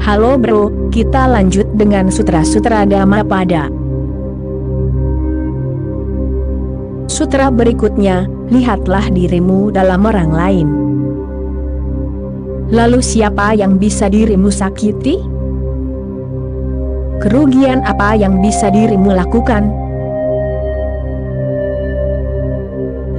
Halo bro, kita lanjut dengan sutra-sutra Dhammapada. Sutra berikutnya, lihatlah dirimu dalam orang lain. Lalu siapa yang bisa dirimu sakiti? Kerugian apa yang bisa dirimu lakukan?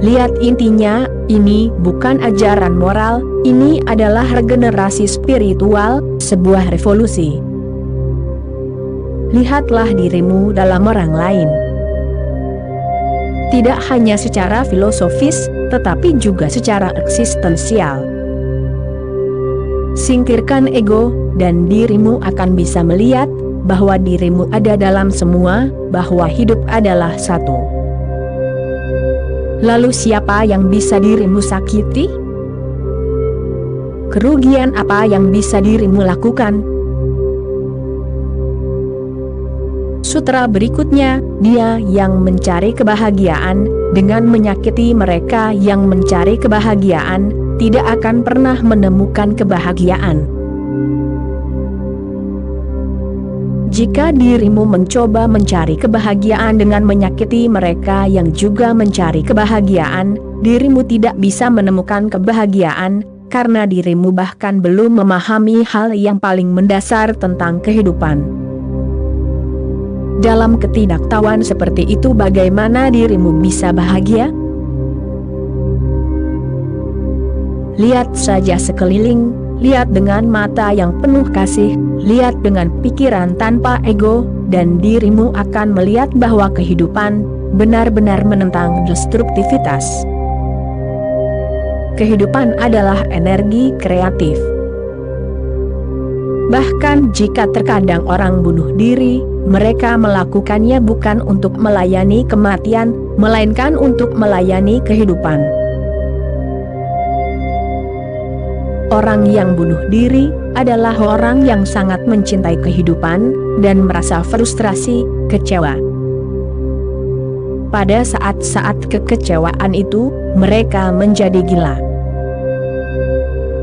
Lihat, intinya, ini bukan ajaran moral, ini adalah regenerasi spiritual, sebuah revolusi. Lihatlah dirimu dalam orang lain. Tidak hanya secara filosofis, tetapi juga secara eksistensial. Singkirkan ego, dan dirimu akan bisa melihat bahwa dirimu ada dalam semua, bahwa hidup adalah satu. Lalu siapa yang bisa dirimu sakiti? Kerugian apa yang bisa dirimu lakukan? Sutra berikutnya, dia yang mencari kebahagiaan, dengan menyakiti mereka yang mencari kebahagiaan, tidak akan pernah menemukan kebahagiaan. Jika dirimu mencoba mencari kebahagiaan dengan menyakiti mereka yang juga mencari kebahagiaan, dirimu tidak bisa menemukan kebahagiaan, karena dirimu bahkan belum memahami hal yang paling mendasar tentang kehidupan. Dalam ketidaktahuan seperti itu, bagaimana dirimu bisa bahagia? Lihat saja sekeliling, lihat dengan mata yang penuh kasih, lihat dengan pikiran tanpa ego, dan dirimu akan melihat bahwa kehidupan benar-benar menentang destruktivitas. Kehidupan adalah energi kreatif. Bahkan jika terkadang orang bunuh diri, mereka melakukannya bukan untuk melayani kematian, melainkan untuk melayani kehidupan. Orang yang bunuh diri adalah orang yang sangat mencintai kehidupan dan merasa frustrasi, kecewa. Pada saat-saat kekecewaan itu, mereka menjadi gila.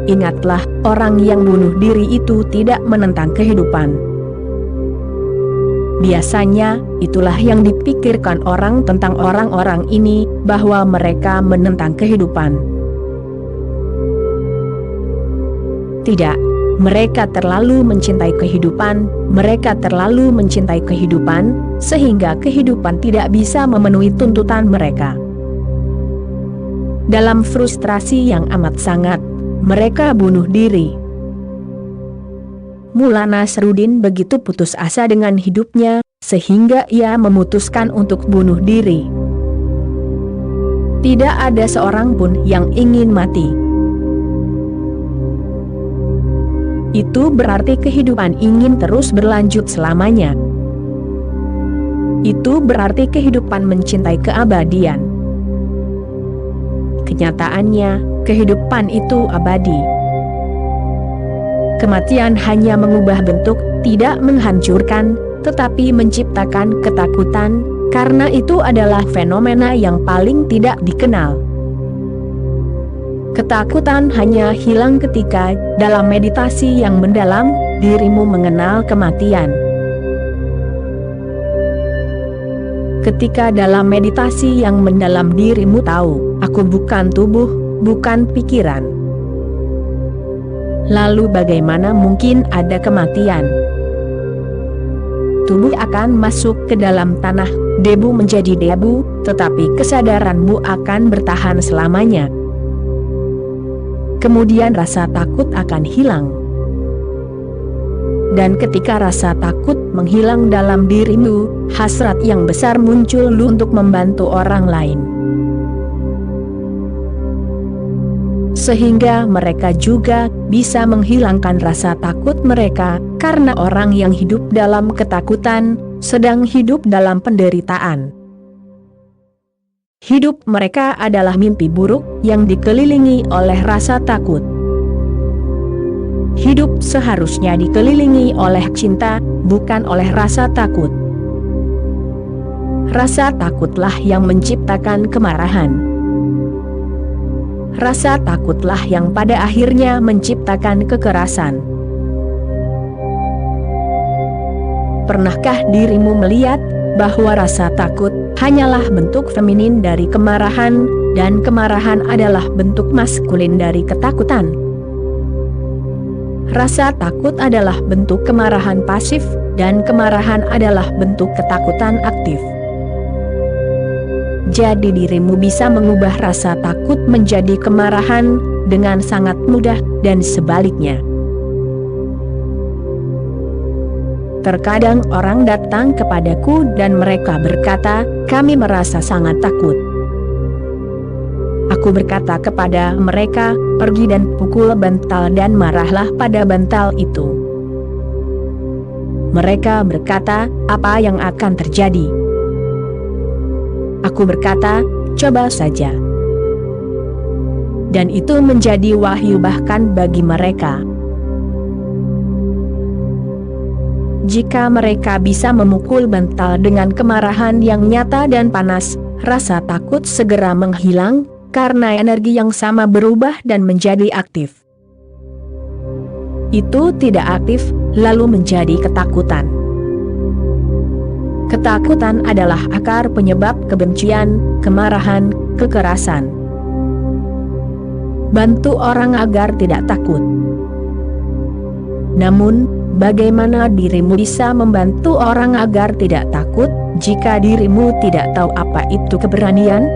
Ingatlah, orang yang bunuh diri itu tidak menentang kehidupan. Biasanya, itulah yang dipikirkan orang tentang orang-orang ini, bahwa mereka menentang kehidupan. Tidak, mereka terlalu mencintai kehidupan, sehingga kehidupan tidak bisa memenuhi tuntutan mereka. Dalam frustrasi yang amat sangat, mereka bunuh diri. Mula Nasruddin begitu putus asa dengan hidupnya, sehingga ia memutuskan untuk bunuh diri. Tidak ada seorang pun yang ingin mati. Itu berarti kehidupan ingin terus berlanjut selamanya. Itu berarti kehidupan mencintai keabadian. Kenyataannya, kehidupan itu abadi. Kematian hanya mengubah bentuk, tidak menghancurkan, tetapi menciptakan ketakutan, karena itu adalah fenomena yang paling tidak dikenal. Ketakutan hanya hilang ketika, dalam meditasi yang mendalam, dirimu mengenal kematian. Ketika dalam meditasi yang mendalam dirimu tahu, aku bukan tubuh, bukan pikiran. Lalu bagaimana mungkin ada kematian? Tubuh akan masuk ke dalam tanah, debu menjadi debu, tetapi kesadaranmu akan bertahan selamanya. Kemudian rasa takut akan hilang. Dan ketika rasa takut menghilang dalam dirimu, hasrat yang besar muncul untuk membantu orang lain. Sehingga mereka juga bisa menghilangkan rasa takut mereka, karena orang yang hidup dalam ketakutan, sedang hidup dalam penderitaan. Hidup mereka adalah mimpi buruk yang dikelilingi oleh rasa takut. Hidup seharusnya dikelilingi oleh cinta, bukan oleh rasa takut. Rasa takutlah yang menciptakan kemarahan. Rasa takutlah yang pada akhirnya menciptakan kekerasan. pernahkah dirimu melihat bahwa rasa takut hanyalah bentuk feminin dari kemarahan, dan kemarahan adalah bentuk maskulin dari ketakutan? Rasa takut adalah bentuk kemarahan pasif, dan kemarahan adalah bentuk ketakutan aktif. Jadi dirimu bisa mengubah rasa takut menjadi kemarahan dengan sangat mudah, dan sebaliknya. Terkadang orang datang kepadaku dan mereka berkata, kami merasa sangat takut. Aku berkata kepada mereka, pergi dan pukul bantal dan marahlah pada bantal itu. Mereka berkata, apa yang akan terjadi? Aku berkata, coba saja. Dan itu menjadi wahyu bahkan bagi mereka. Jika mereka bisa memukul bantal dengan kemarahan yang nyata dan panas, rasa takut segera menghilang, karena energi yang sama berubah dan menjadi aktif. Itu tidak aktif, lalu menjadi ketakutan. Ketakutan adalah akar penyebab kebencian, kemarahan, kekerasan. Bantu orang agar tidak takut. Namun, bagaimana dirimu bisa membantu orang agar tidak takut, jika dirimu tidak tahu apa itu keberanian?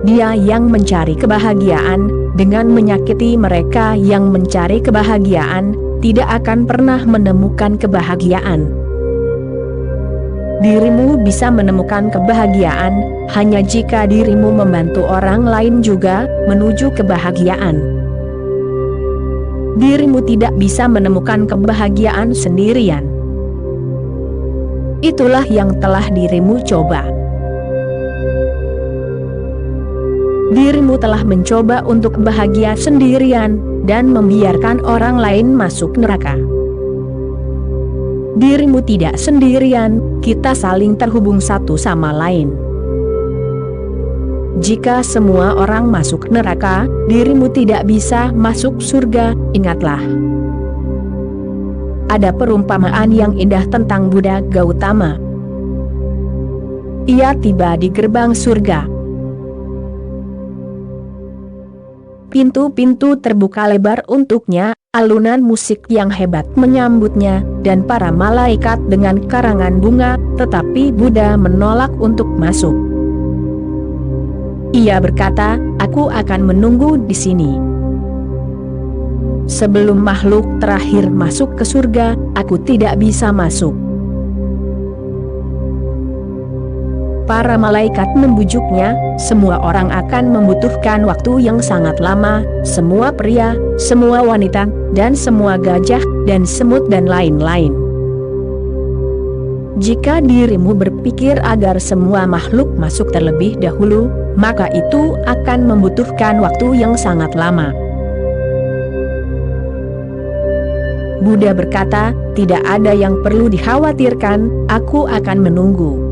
Dia yang mencari kebahagiaan, dengan menyakiti mereka yang mencari kebahagiaan, tidak akan pernah menemukan kebahagiaan. Dirimu bisa menemukan kebahagiaan, hanya jika dirimu membantu orang lain juga menuju kebahagiaan. Dirimu tidak bisa menemukan kebahagiaan sendirian. Itulah yang telah dirimu coba. Dirimu telah mencoba untuk bahagia sendirian, dan membiarkan orang lain masuk neraka. Dirimu tidak sendirian, kita saling terhubung satu sama lain. Jika semua orang masuk neraka, dirimu tidak bisa masuk surga, ingatlah. Ada perumpamaan yang indah tentang Buddha Gautama. Ia tiba di gerbang surga. Pintu-pintu terbuka lebar untuknya, alunan musik yang hebat menyambutnya, dan para malaikat dengan karangan bunga, tetapi Buddha menolak untuk masuk. Ia berkata, aku akan menunggu di sini. Sebelum makhluk terakhir masuk ke surga, aku tidak bisa masuk. Para malaikat membujuknya, semua orang akan membutuhkan waktu yang sangat lama, semua pria, semua wanita, dan semua gajah, dan semut dan lain-lain. Jika dirimu berpikir agar semua makhluk masuk terlebih dahulu, maka itu akan membutuhkan waktu yang sangat lama. Buddha berkata, tidak ada yang perlu dikhawatirkan, aku akan menunggu.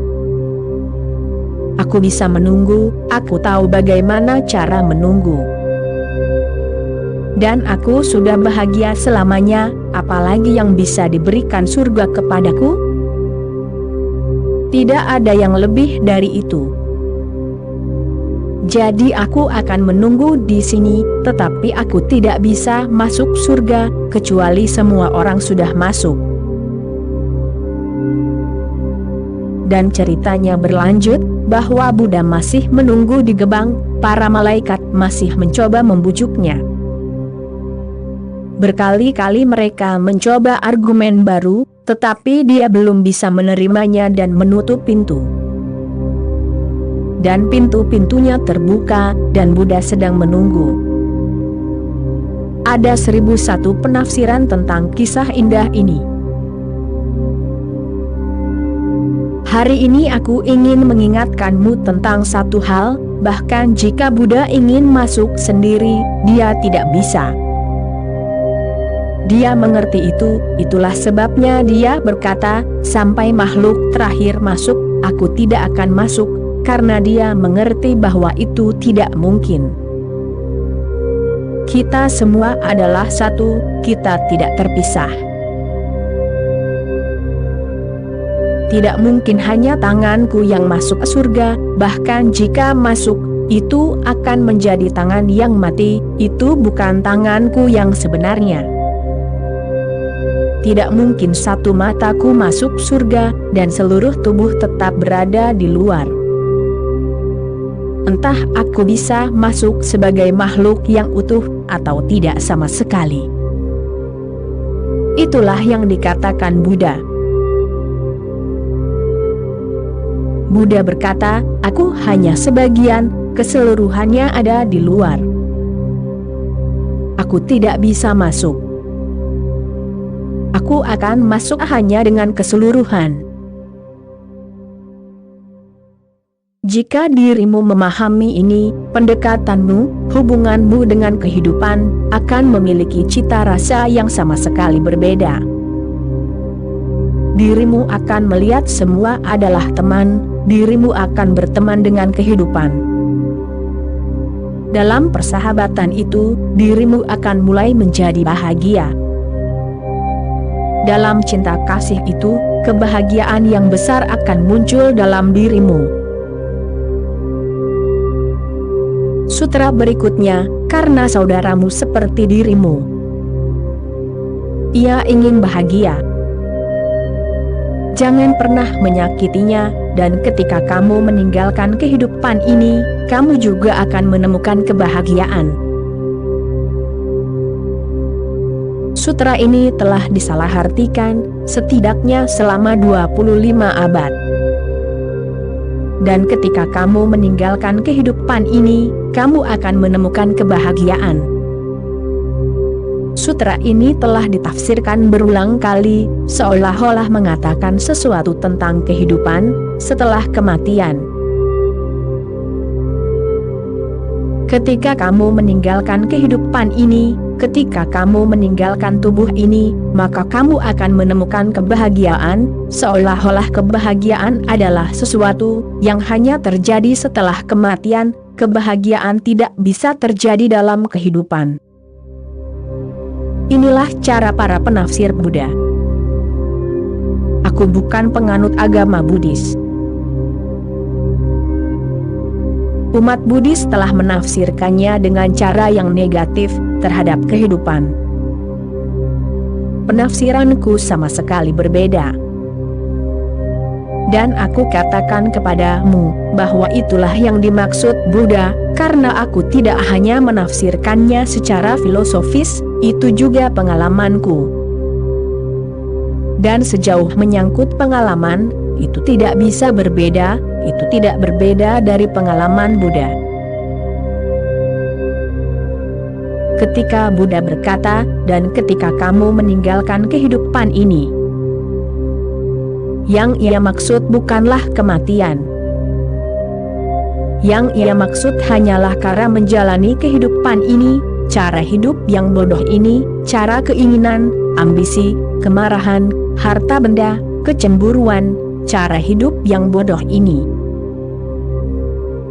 Aku bisa menunggu, aku tahu bagaimana cara menunggu. Dan aku sudah bahagia selamanya, apalagi yang bisa diberikan surga kepadaku? Tidak ada yang lebih dari itu. Jadi aku akan menunggu di sini, tetapi aku tidak bisa masuk surga, kecuali semua orang sudah masuk. Dan ceritanya berlanjut, bahwa Buddha masih menunggu di gerbang, para malaikat masih mencoba membujuknya. Berkali-kali mereka mencoba argumen baru, tetapi dia belum bisa menerimanya dan menutup pintu. Dan pintu-pintunya terbuka, dan Buddha sedang menunggu. Ada 1001 penafsiran tentang kisah indah ini. Hari ini aku ingin mengingatkanmu tentang satu hal, bahkan jika Buddha ingin masuk sendiri, dia tidak bisa. Dia mengerti itu, itulah sebabnya dia berkata, sampai makhluk terakhir masuk, aku tidak akan masuk, karena dia mengerti bahwa itu tidak mungkin. Kita semua adalah satu, kita tidak terpisah. Tidak mungkin hanya tanganku yang masuk surga, bahkan jika masuk, itu akan menjadi tangan yang mati, itu bukan tanganku yang sebenarnya. Tidak mungkin satu mataku masuk surga, dan seluruh tubuh tetap berada di luar. Entah aku bisa masuk sebagai makhluk yang utuh, atau tidak sama sekali. Itulah yang dikatakan Buddha. Buddha berkata, aku hanya sebagian, keseluruhannya ada di luar. Aku tidak bisa masuk. Aku akan masuk hanya dengan keseluruhan. Jika dirimu memahami ini, pendekatanmu, hubunganmu dengan kehidupan, akan memiliki cita rasa yang sama sekali berbeda. Dirimu akan melihat semua adalah teman, dirimu akan berteman dengan kehidupan. Dalam persahabatan itu, dirimu akan mulai menjadi bahagia. Dalam cinta kasih itu, kebahagiaan yang besar akan muncul dalam dirimu. Sutra berikutnya, karena saudaramu seperti dirimu. Ia ingin bahagia. Jangan pernah menyakitinya, dan ketika kamu meninggalkan kehidupan ini, kamu juga akan menemukan kebahagiaan. Sutra ini telah disalahartikan, setidaknya selama 25 abad. Dan ketika kamu meninggalkan kehidupan ini, kamu akan menemukan kebahagiaan. Sutra ini telah ditafsirkan berulang kali, seolah-olah mengatakan sesuatu tentang kehidupan setelah kematian. Ketika kamu meninggalkan kehidupan ini, ketika kamu meninggalkan tubuh ini, maka kamu akan menemukan kebahagiaan, seolah-olah kebahagiaan adalah sesuatu yang hanya terjadi setelah kematian. Kebahagiaan tidak bisa terjadi dalam kehidupan. Inilah cara para penafsir Buddha. Aku bukan penganut agama Buddhis. Umat Buddhis telah menafsirkannya dengan cara yang negatif terhadap kehidupan. Penafsiranku sama sekali berbeda. Dan aku katakan kepadamu bahwa itulah yang dimaksud Buddha, karena aku tidak hanya menafsirkannya secara filosofis, itu juga pengalamanku. Dan sejauh menyangkut pengalaman, itu tidak bisa berbeda, itu tidak berbeda dari pengalaman Buddha. Ketika Buddha berkata, dan ketika kamu meninggalkan kehidupan ini, yang ia maksud bukanlah kematian. Yang ia maksud hanyalah cara menjalani kehidupan ini, cara hidup yang bodoh ini, cara keinginan, ambisi, kemarahan, harta benda, kecemburuan, cara hidup yang bodoh ini.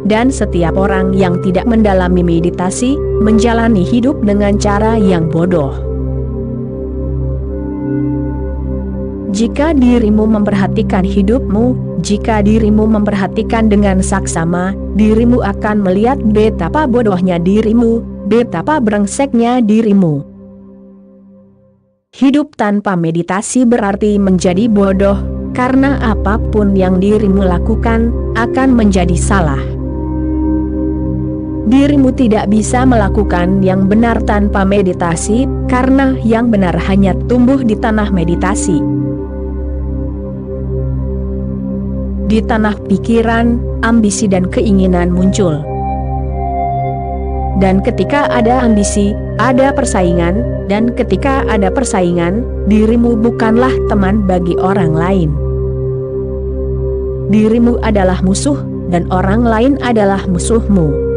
Dan setiap orang yang tidak mendalami meditasi, menjalani hidup dengan cara yang bodoh. Jika dirimu memperhatikan hidupmu, jika dirimu memperhatikan dengan saksama, dirimu akan melihat betapa bodohnya dirimu, betapa brengseknya dirimu. Hidup tanpa meditasi berarti menjadi bodoh, karena apapun yang dirimu lakukan, akan menjadi salah. Dirimu tidak bisa melakukan yang benar tanpa meditasi, karena yang benar hanya tumbuh di tanah meditasi. Di tanah pikiran, ambisi dan keinginan muncul. Dan ketika ada ambisi, ada persaingan, dan ketika ada persaingan, dirimu bukanlah teman bagi orang lain. Dirimu adalah musuh, dan orang lain adalah musuhmu.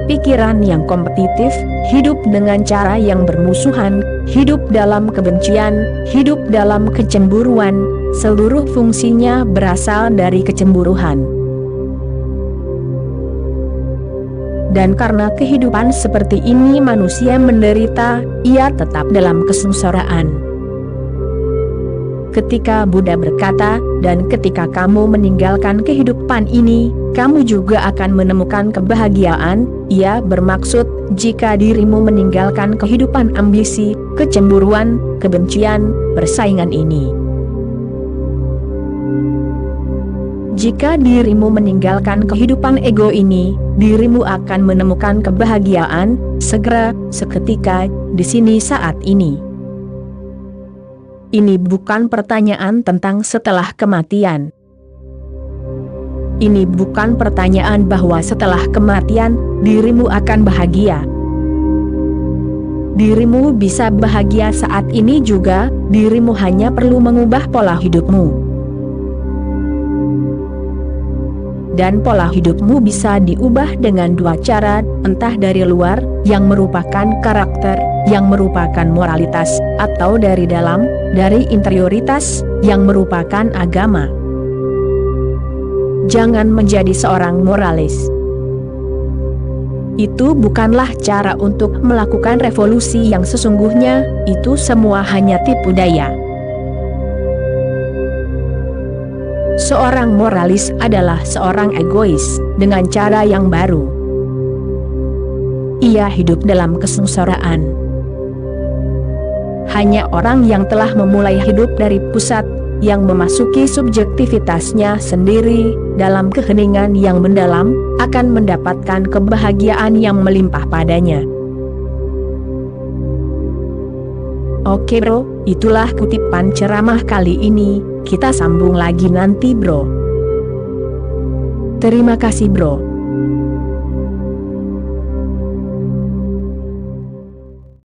Pikiran yang kompetitif, hidup dengan cara yang bermusuhan, hidup dalam kebencian, hidup dalam kecemburuan, seluruh fungsinya berasal dari kecemburuan. Dan karena kehidupan seperti ini manusia menderita, ia tetap dalam kesengsaraan. ketika Buddha berkata, dan ketika kamu meninggalkan kehidupan ini, kamu juga akan menemukan kebahagiaan. Ia bermaksud, jika dirimu meninggalkan kehidupan ambisi, kecemburuan, kebencian, persaingan ini. Jika dirimu meninggalkan kehidupan ego ini, dirimu akan menemukan kebahagiaan, segera, seketika, di sini saat ini. Ini bukan pertanyaan tentang setelah kematian. Ini bukan pertanyaan bahwa setelah kematian, dirimu akan bahagia. Dirimu bisa bahagia saat ini juga, dirimu hanya perlu mengubah pola hidupmu. Dan pola hidupmu bisa diubah dengan dua cara, entah dari luar, yang merupakan karakter, yang merupakan moralitas, atau dari dalam, dari interioritas, yang merupakan agama. Jangan menjadi seorang moralis. Itu bukanlah cara untuk melakukan revolusi yang sesungguhnya, itu semua hanya tipu daya. Seorang moralis adalah seorang egois, dengan cara yang baru. Ia hidup dalam kesengsaraan. Hanya orang yang telah memulai hidup dari pusat, yang memasuki subjektivitasnya sendiri, dalam keheningan yang mendalam, akan mendapatkan kebahagiaan yang melimpah padanya. Oke bro, itulah kutipan ceramah kali ini, kita sambung lagi nanti bro. Terima kasih bro.